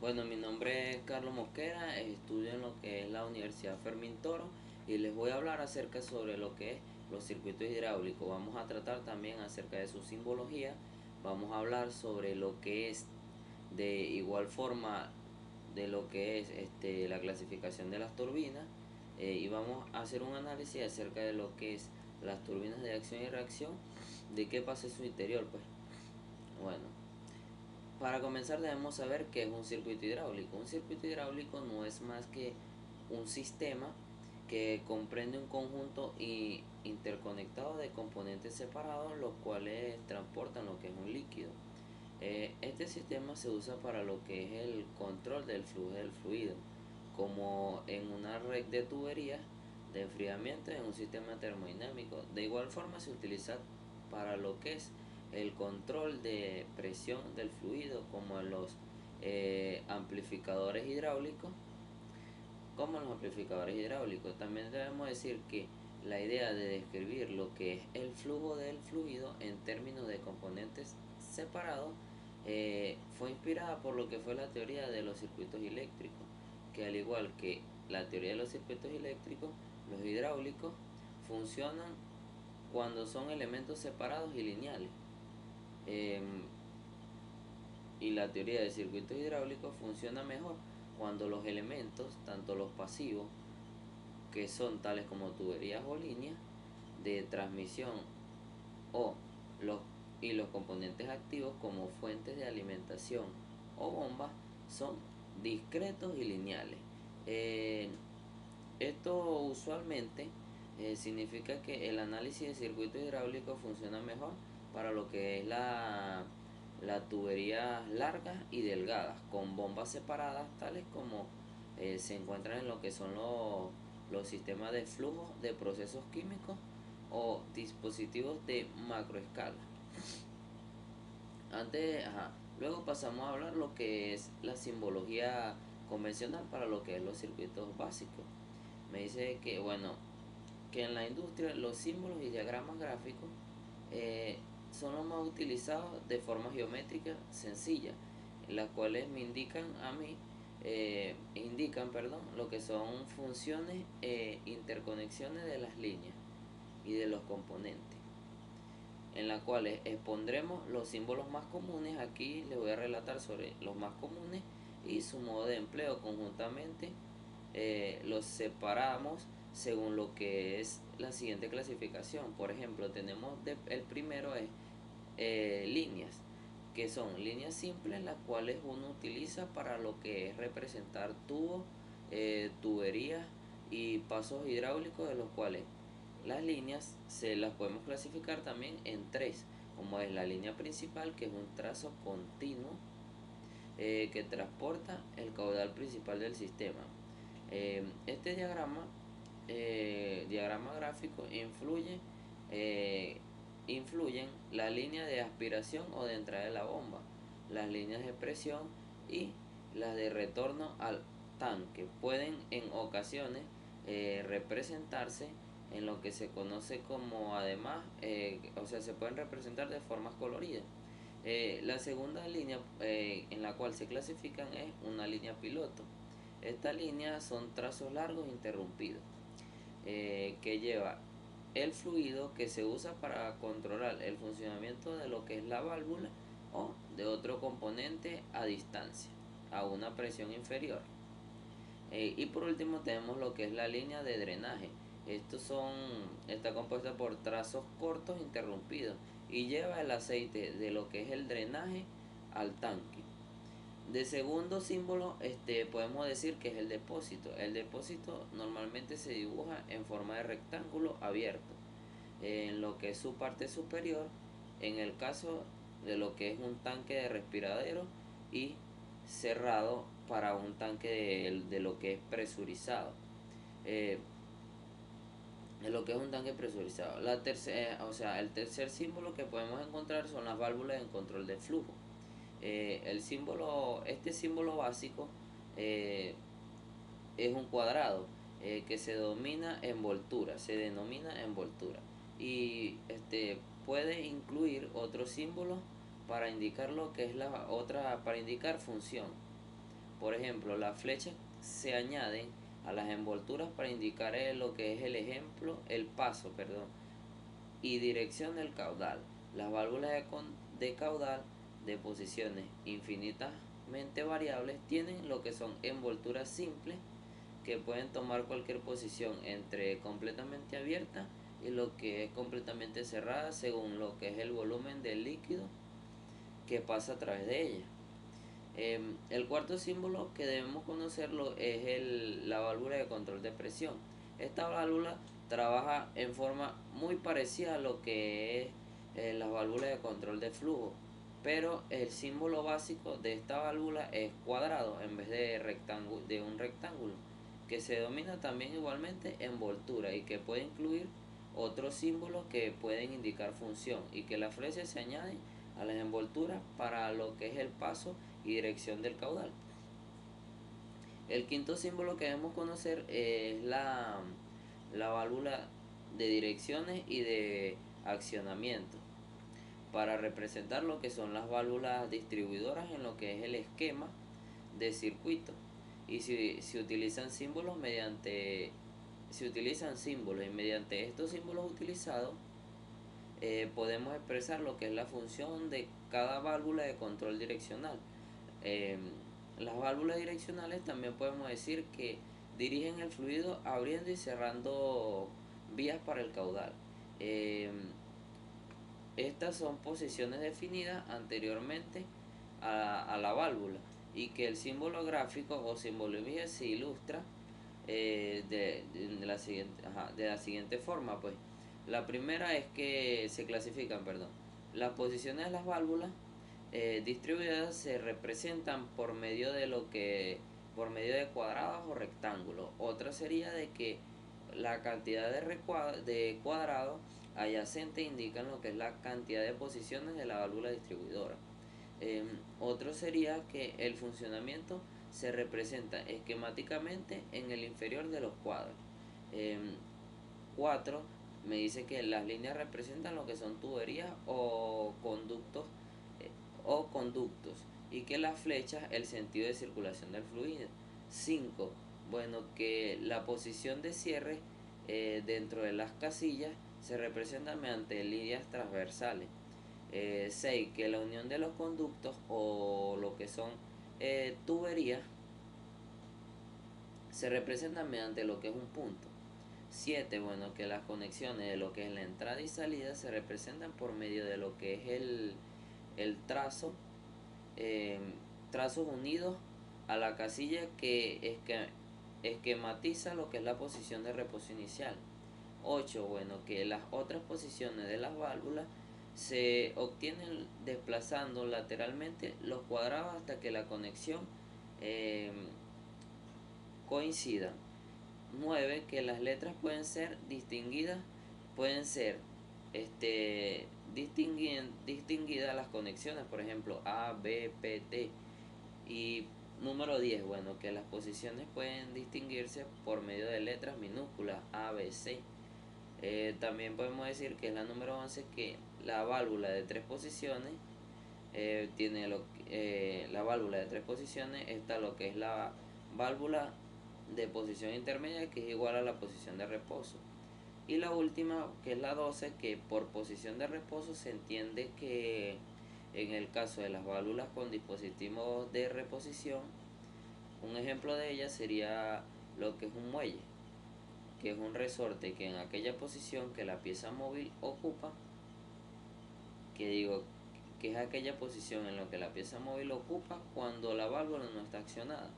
Bueno, mi nombre es Carlos Mosquera, estudio en lo que es la Universidad Fermín Toro y les voy a hablar acerca sobre lo que es los circuitos hidráulicos. Vamos a tratar también acerca de su simbología, vamos a hablar sobre lo que es de igual forma de lo que es la clasificación de las turbinas, y vamos a hacer un análisis acerca de lo que es las turbinas de acción y reacción, de qué pasa en su interior. Pues bueno, para comenzar debemos saber qué es un circuito hidráulico. Un circuito hidráulico no es más que un sistema que comprende un conjunto interconectado de componentes separados, los cuales transportan lo que es un líquido. Este sistema se usa para lo que es el control del flujo del fluido, como en una red de tuberías de enfriamiento en un sistema termodinámico. De igual forma se utiliza para lo que es el control de presión del fluido, como en los amplificadores hidráulicos. También debemos decir que la idea de describir lo que es el flujo del fluido en términos de componentes separados fue inspirada por lo que fue la teoría de los circuitos eléctricos, que al igual que la teoría de los circuitos eléctricos, los hidráulicos funcionan cuando son elementos separados y lineales. Em, y la teoría de circuitos hidráulicos funciona mejor cuando los elementos, tanto los pasivos, que son tales como tuberías o líneas de transmisión, o los, y los componentes activos como fuentes de alimentación o bombas, son discretos y lineales. Eh, Esto usualmente significa que el análisis de circuitos hidráulicos funciona mejor para lo que es la tuberías largas y delgadas, con bombas separadas, tales como se encuentran en lo que son los sistemas de flujo de procesos químicos o dispositivos de macroescala. Luego pasamos a hablar lo que es la simbología convencional para lo que es los circuitos básicos. Me dice que, bueno, que en la industria los símbolos y diagramas gráficos eh, son los más utilizados de forma geométrica sencilla, en las cuales me indican a mí, lo que son funciones e interconexiones de las líneas y de los componentes, en las cuales expondremos los símbolos más comunes. Aquí les voy a relatar sobre los más comunes y su modo de empleo conjuntamente. Los separamos según lo que es la siguiente clasificación. Por ejemplo, el primero es líneas, que son líneas simples, las cuales uno utiliza para lo que es representar tubos, tuberías y pasos hidráulicos, de los cuales las líneas se las podemos clasificar también en tres, como es la línea principal, que es un trazo continuo que transporta el caudal principal del sistema. Este diagrama gráfico eh, influyen la línea de aspiración o de entrada de la bomba, las líneas de presión y las de retorno al tanque. Pueden en ocasiones representarse en lo que se conoce como, además, o sea, se pueden representar de formas coloridas. La segunda línea en la cual se clasifican es una línea piloto. Esta línea son trazos largos interrumpidos, que lleva el fluido que se usa para controlar el funcionamiento de lo que es la válvula o de otro componente a distancia, a una presión inferior. Y por último tenemos lo que es la línea de drenaje. Está compuesta por trazos cortos interrumpidos y lleva el aceite de lo que es el drenaje al tanque. De segundo símbolo, podemos decir que es el depósito. El depósito normalmente se dibuja en forma de rectángulo abierto, en lo que es su parte superior, en el caso de lo que es un tanque de respiradero, y cerrado para un tanque de lo que es presurizado. Eh, en lo que es un tanque presurizado. El tercer símbolo que podemos encontrar son las válvulas en control de flujo. Este símbolo básico eh, es un cuadrado que se denomina envoltura, y puede incluir otros símbolos para indicar lo que es para indicar función. Por ejemplo, las flechas se añaden a las envolturas para indicar lo que es el paso, perdón, y dirección del caudal. Las válvulas de caudal de posiciones infinitamente variables tienen lo que son envolturas simples que pueden tomar cualquier posición entre completamente abierta y lo que es completamente cerrada según lo que es el volumen del líquido que pasa a través de ella. El cuarto símbolo que debemos conocerlo es la válvula de control de presión. Esta válvula trabaja en forma muy parecida a lo que es las válvulas de control de flujo, pero el símbolo básico de esta válvula es cuadrado en vez de un rectángulo, que se denomina también igualmente envoltura y que puede incluir otros símbolos que pueden indicar función, y que las flechas se añaden a las envolturas para lo que es el paso y dirección del caudal. El quinto símbolo que debemos conocer es la válvula de direcciones y de accionamiento, para representar lo que son las válvulas distribuidoras en lo que es el esquema de circuito. Y si se utilizan símbolos y mediante estos símbolos utilizados podemos expresar lo que es la función de cada válvula de control direccional. Eh, las válvulas direccionales también podemos decir que dirigen el fluido abriendo y cerrando vías para el caudal. Eh, Estas son posiciones definidas anteriormente a la válvula, y que el símbolo gráfico o simbología se ilustra de la siguiente forma. Pues la primera es que se clasifican, perdón, las posiciones de las válvulas distribuidas se representan por medio de cuadrados o rectángulos. Otra sería de que la cantidad de cuadrados adyacentes indican lo que es la cantidad de posiciones de la válvula distribuidora. Otro sería que el funcionamiento se representa esquemáticamente en el inferior de los cuadros. 4 me dice que las líneas representan lo que son tuberías o conductos, y que las flechas el sentido de circulación del fluido. 5, bueno, que la posición de cierre dentro de las casillas se representa mediante líneas transversales. 6, que la unión de los conductos o lo que son tuberías se representa mediante lo que es un punto. 7, bueno, que las conexiones de lo que es la entrada y salida se representan por medio de lo que es el trazo, trazos unidos a la casilla que esquematiza lo que es la posición de reposo inicial. 8, bueno, que las otras posiciones de las válvulas se obtienen desplazando lateralmente los cuadrados hasta que la conexión eh, coincida. 9, que las letras pueden ser distinguidas las conexiones, por ejemplo A, B, P, T. Y número 10, bueno, que las posiciones pueden distinguirse por medio de letras minúsculas A, B, C. También podemos decir que es la número 11, que la válvula de tres posiciones la válvula de tres posiciones está lo que es la válvula de posición intermedia, que es igual a la posición de reposo. Y la última, que es la 12, que por posición de reposo se entiende que en el caso de las válvulas con dispositivos de reposición, un ejemplo de ellas sería lo que es un muelle, que es un resorte que en aquella posición que la pieza móvil ocupa, que es aquella posición en la que la pieza móvil ocupa cuando la válvula no está accionada.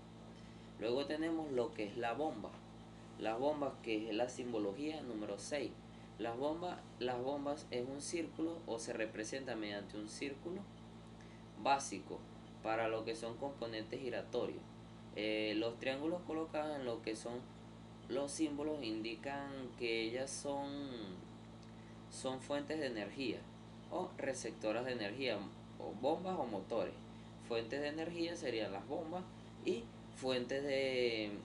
Luego tenemos lo que es la bomba. Las bombas, que es la simbología número 6. Las bombas es un círculo, o se representa mediante un círculo básico para lo que son componentes giratorios. Los triángulos colocados en lo que son los símbolos indican que ellas son fuentes de energía o receptoras de energía, o bombas o motores. Fuentes de energía serían las bombas, y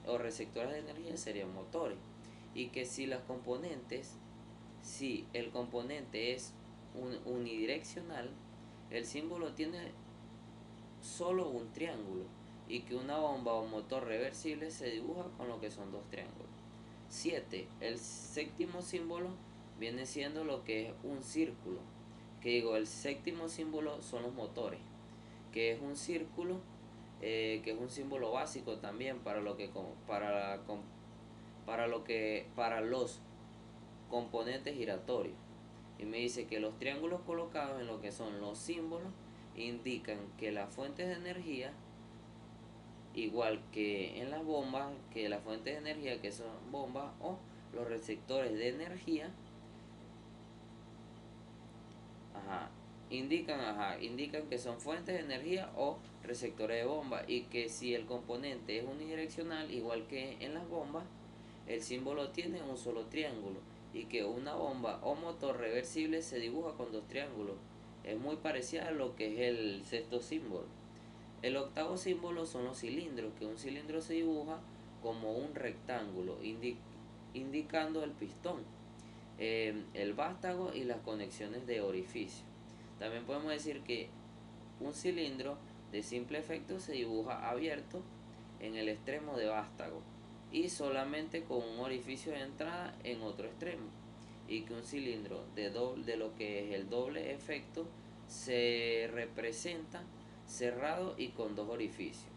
o receptoras de energía serían motores. Y que si el componente es unidireccional, el símbolo tiene solo un triángulo, y que una bomba o motor reversible se dibuja con lo que son dos triángulos. 7. El séptimo símbolo viene siendo lo que es un círculo. Que digo, el séptimo símbolo son los motores, que es un círculo, que es un símbolo básico también para los componentes giratorios. Y me dice que los triángulos colocados en lo que son los símbolos indican que las fuentes de energía, igual que en las bombas, que las fuentes de energía que son bombas o los receptores de energía, indican que son fuentes de energía o receptores de bomba, y que si el componente es unidireccional, igual que en las bombas, el símbolo tiene un solo triángulo, y que una bomba o motor reversible se dibuja con dos triángulos. Es muy parecida a lo que es el sexto símbolo. El octavo símbolo son los cilindros, que un cilindro se dibuja como un rectángulo, indicando el pistón, el vástago y las conexiones de orificio. También podemos decir que un cilindro de simple efecto se dibuja abierto en el extremo de vástago y solamente con un orificio de entrada en otro extremo, y que un cilindro de lo que es el doble efecto se representa cerrado y con dos orificios.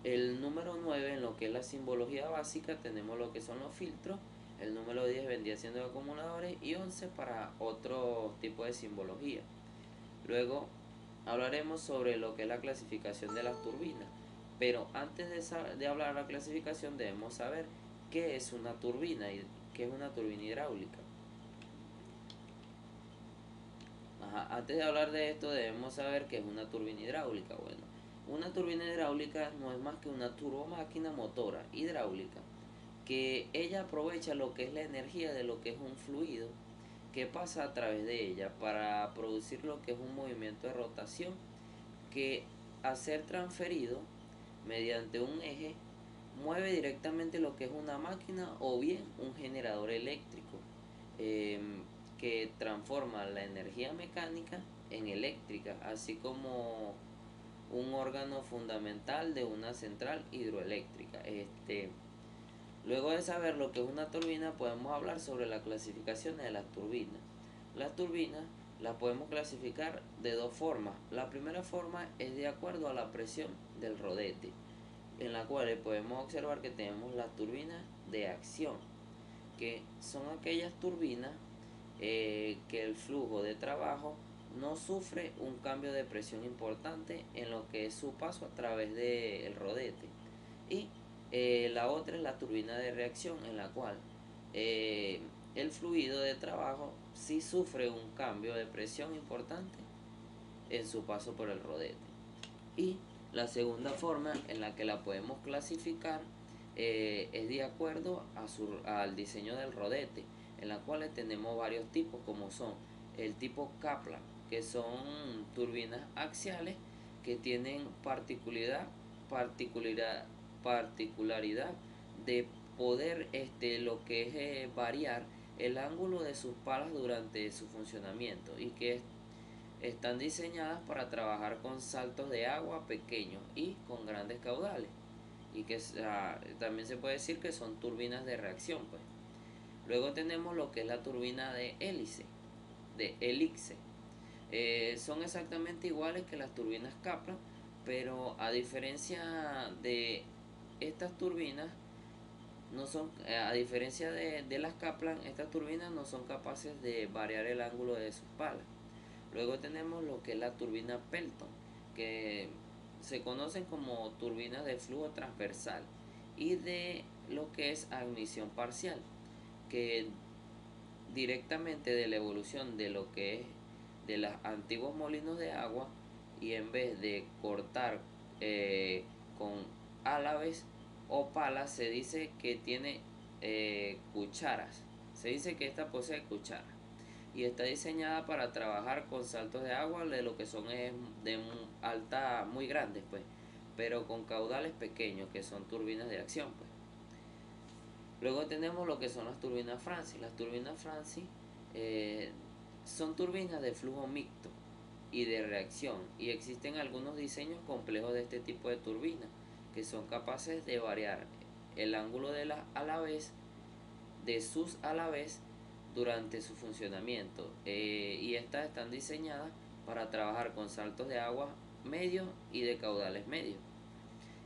El número 9 en lo que es la simbología básica tenemos lo que son los filtros. El número 10 vendría siendo acumuladores y 11 para otro tipo de simbología. Luego hablaremos sobre lo que es la clasificación de las turbinas. Pero antes de hablar de la clasificación debemos saber qué es una turbina y qué es una turbina hidráulica. Antes de hablar de esto debemos saber qué es una turbina hidráulica. Bueno, una turbina hidráulica no es más que una turbomáquina motora hidráulica, que ella aprovecha lo que es la energía de lo que es un fluido que pasa a través de ella para producir lo que es un movimiento de rotación, que a ser transferido mediante un eje mueve directamente lo que es una máquina o bien un generador eléctrico, que transforma la energía mecánica en eléctrica, así como un órgano fundamental de una central hidroeléctrica. Luego de saber lo que es una turbina, podemos hablar sobre la clasificación de las turbinas. Las turbinas las podemos clasificar de dos formas. La primera forma es de acuerdo a la presión del rodete, en la cual podemos observar que tenemos las turbinas de acción, que son aquellas turbinas que el flujo de trabajo no sufre un cambio de presión importante en lo que es su paso a través del rodete. Y la otra es la turbina de reacción, en la cual el fluido de trabajo sí sufre un cambio de presión importante en su paso por el rodete. Y la segunda forma en la que la podemos clasificar es de acuerdo al diseño del rodete, en la cual tenemos varios tipos, como son el tipo Kaplan, que son turbinas axiales que tienen particularidad de poder lo que es variar el ángulo de sus palas durante su funcionamiento, y que están diseñadas para trabajar con saltos de agua pequeños y con grandes caudales, y que también se puede decir que son turbinas de reacción, pues. Luego tenemos lo que es la turbina de hélice. Son exactamente iguales que las turbinas Kaplan, pero a diferencia de estas turbinas, no son, a diferencia de las Kaplan, estas turbinas no son capaces de variar el ángulo de sus palas. Luego tenemos lo que es la turbina Pelton, que se conocen como turbinas de flujo transversal, y de lo que es admisión parcial, que directamente de la evolución de lo que es de los antiguos molinos de agua, y en vez de cortar con álabes o palas, se dice que tiene cucharas. Se dice que esta posee cucharas y está diseñada para trabajar con saltos de agua de lo que son de alta muy grandes, pues, pero con caudales pequeños, que son turbinas de acción, pues. Luego tenemos lo que son las turbinas Francis. Las turbinas Francis son turbinas de flujo mixto, y de reacción, y existen algunos diseños complejos de este tipo de turbina que son capaces de variar el ángulo de las alaves de sus alaves durante su funcionamiento, y estas están diseñadas para trabajar con saltos de agua medios y de caudales medios.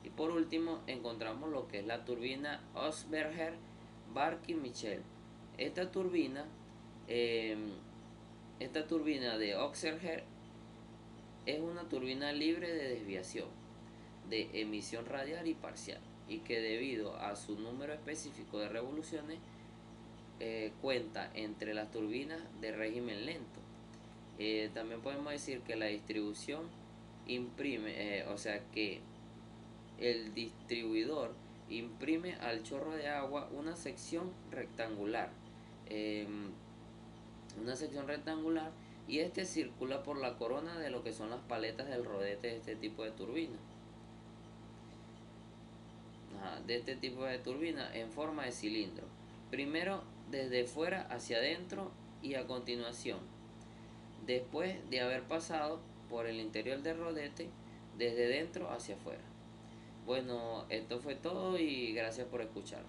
Y por último encontramos lo que es la turbina Osberger Barkey-Michel. Esta turbina, eh, esta turbina de Oxerger es una turbina libre de desviación, de emisión radial y parcial, y que debido a su número específico de revoluciones cuenta entre las turbinas de régimen lento. También podemos decir que la distribución imprime, o sea que el distribuidor imprime al chorro de agua eh, una sección rectangular, y este circula por la corona de lo que son las paletas del rodete de este tipo de turbina. De este tipo de turbina en forma de cilindro. Primero desde fuera hacia adentro y a continuación, después de haber pasado por el interior del rodete, desde dentro hacia afuera. Bueno, esto fue todo y gracias por escuchar.